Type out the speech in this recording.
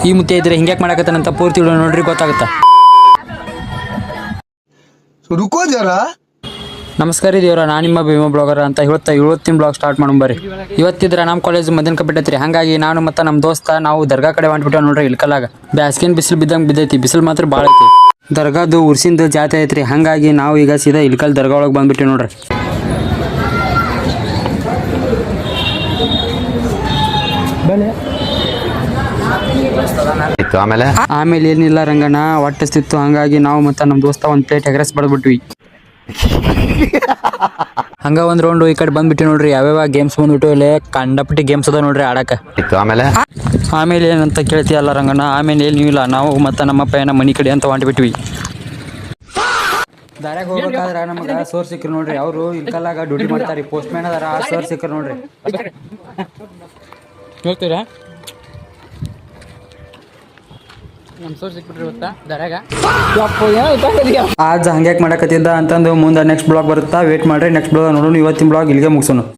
ಈ ಮುತ್ತೆ ಇದ್ರೆ ಹಿಂಗ್ಯಾಕೆ ಮಾಡಕತ್ತಾನಂತ ಪೂರ್ತಿ ವಿಡಿಯೋ ನೋಡ್ರಿ ಗೊತ್ತಾಗುತ್ತಾ. ರುಕೋ ಜರಾ. ನಮಸ್ಕಾರ ದೇವ್ರ, ನಾನು ನಿಮ್ಮ ಭೀಮ ಬ್ಲಾಗರ್ ಅಂತ ಇವತ್ತಿನ ಬ್ಲಾಗ್ ಸ್ಟಾರ್ಟ್ ಮಾಡೋಣ. ಇವತ್ತಿದ್ರೆ ನಮ್ಮ ಕಾಲೇಜ್ ಮಧ್ಯಾಹ್ನ ಬಿಟ್ಟೈತ್ರಿ. ಹಾಗಾಗಿ ನಾನು ಮತ್ತು ನಮ್ಮ ದೋಸ್ತ ನಾವು ದರ್ಗಾ ಕಡೆ ಹೊಂಟ್ಬಿಟ್ಟು ನೋಡ್ರಿ. ಇಲ್ಕಲಾಗ ಬ್ಯಾಸ್ಗಿನ ಬಿಸಿಲು ಬಿದ್ದಂಗೆ ಬಿದ್ದೈತಿ. ಬಿಸಿಲು ಮಾತ್ರ ಭಾಳ ಐತಿ. ದರ್ಗಾದು ಉರ್ಸಿಂದ ಜಾತ್ರೆ ಐತ್ರಿ. ಹಾಗಾಗಿ ನಾವು ಈಗ ಸೀದಾ ಇಲ್ಕಲ್ ದರ್ಗಾ ಒಳಗೆ ಬಂದ್ಬಿಟ್ಟು ನೋಡ್ರಿ. ಆಮೇಲೆ ಏನಿಲ್ಲ ರಂಗಣ್ಣ, ಹೊಟ್ಟಿಸ್ತಿತ್ತು. ಹಾಗಾಗಿ ನಾವು ಮತ್ತು ನಮ್ಮ ದೋಸ್ತ ಒಂದು ಪ್ಲೇಟ್ ಎಗ್ರೆಸ್ ಬಡ್ಬಿಟ್ವಿ. ಹಂಗ ಒಂದ್ ರೌಂಡ್ ಈ ಕಡೆ ಬಂದ್ಬಿಟ್ಟು ನೋಡ್ರಿ. ಯಾವ್ಯಾವ ಗೇಮ್ಸ್ ಬಂದ್ಬಿಟ್ಟು ಇಲ್ಲಿ ಕಂಡಪಟ್ಟಿ ಗೇಮ್ಸ್ ಅದ ನೋಡ್ರಿ ಆಡಕ. ಆಮೇಲೆ ಏನಂತ ಕೇಳ್ತೀಯಲ್ಲ ರಂಗಣ್ಣ, ಆಮೇಲೆ ಏನಿಲ್ಲ, ನಾವು ಮತ್ತು ನಮ್ಮಪ್ಪ ಏನ ಮನಿ ಕಡೆ ಅಂತ ಹೊಂಟ್ಬಿಟ್ವಿ. ದಾರ್ಯಾಗ ಹೋಗ್ಬೇಕಾದ್ರೆ ನಮಗೆ ಸೋರ್ ಸಿಕ್ಕ್ರು ನೋಡ್ರಿ. ಅವರು ಇಲ್ಕಲ್ಲಾಗ ಡ್ಯೂಟಿ ಮಾಡ್ತಾರೆ, ಪೋಸ್ಟ್ ಮ್ಯಾನ್ ಅದಾರ. ಆ ಸೋರ್ ಸಿಕ್ಕ್ರು ನೋಡ್ರಿ. ಹೇಳ್ತೀರಾ ನಮ್ಮ ಸೋರ್ ಸಿಕ್ಬಿಟ್ರಿ ಗೊತ್ತಾ ದಾರ್ಯಾಗ. ಆಜ್ ಹಂಗ್ಯಾಕೆ ಮಾಡಕತ್ತಿದ್ದ ಅಂತಂದು ಮುಂದೆ ನೆಕ್ಸ್ಟ್ ಬ್ಲಾಗ್ ಬರುತ್ತಾ. ವೇಟ್ ಮಾಡ್ರಿ, ನೆಕ್ಸ್ಟ್ ಬ್ಲಾಗ್ ನೋಡೋಣ. ಇವತ್ತಿನ ಬ್ಲಾಗ್ ಇಲ್ಲಿಗೆ ಮುಗಿಸೋಣ.